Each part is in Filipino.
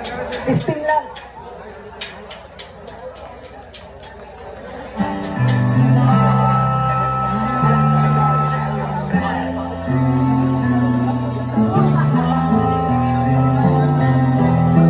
Spin lang.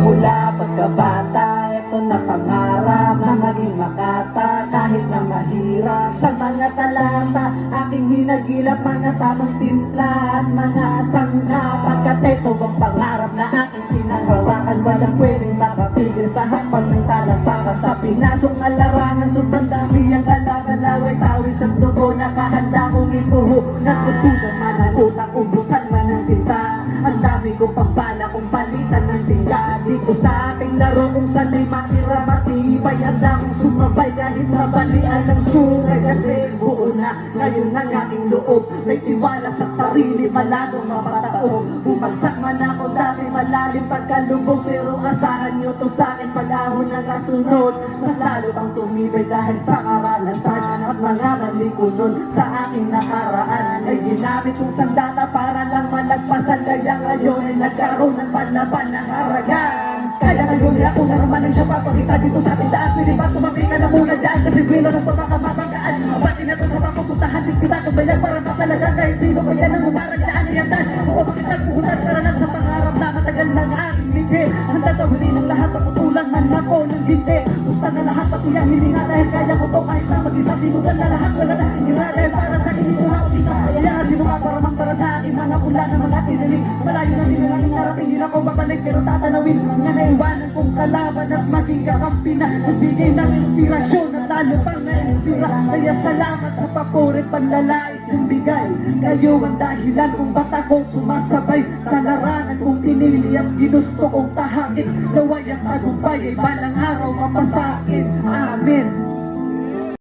Mula pagkabata, ito na pangarap na maging makata kahit na mahirap. Sa mga talata, aking hinagilap mga tamang timpla at mga sangkap. Pagkat ito ang pangarap na aking pinanghawakan, walang pwedeng makapigil sa hakbang ng talampaka. Sa pinasok na larangan, sobrang dami ang kalakalaway, tawis at dugo, nakahanda kong ipuho. Natutunan man ang utak, ubusan man ang tinta. Ang dami kong pambala kung palitan ng tingga. Di ko sa ating laro kung sanay matira matibay. Handa kong sumabay kahit nabalian ng sungay. Kasi buo na ngayon ang aking loob. May tiwala sa sarili, maladong mapatao. Bumagsak man ako dati malalim pagkalubog, pero asahan nyo to sa akin pag-ahon ng kasunod. Mas lalo pang tumibay dahil sa karanasan at mga mali ko nun sa aking nakaraan. Ay ginamit kong sandata para lang malagpasan. Kaya ngayon ay nagkaroon ng panlaban ng haragan. Kaya ngayon ay ako naman ang siya papakita dito sa ating daan. Pwede ba tumami ka na muna dyan? Kasi bilo ng pagkakamamagaan. Mabati na to sa papupuntahan. Dikita ko ba yan parang papalagan? Kahit sino ba yan ang umarang daan na yan? Ako bakit nagpuhunan para lang sa pangarap na matagal ng aking lipi. Ang tatawin ng lahat, paputulan man ako ng ginti. Gusto na lahat, pati ang hininga dahil kaya ko to kahit na mag-isa. Sinugan na lahat, wala na hirarel para sa akin ito na isa. Kaya sino ka para mang para sa akin mga pula na mga tiniling. Malayo na din ang narating, hindi na ko babalik pero tatanawin. Nga naiwanan kong kalaban at maging kakampi na nagbigay ng inspirasyon at lalo pang na-inspira. Kaya salamat sa papuri, panlalait yung bigay. Kayo ang dahilan kung ba't ako sumasabay sa larangan kong pinili at ginusto kong tahakin. Naway ang tagumpay ay balang araw mapasakin. Amen.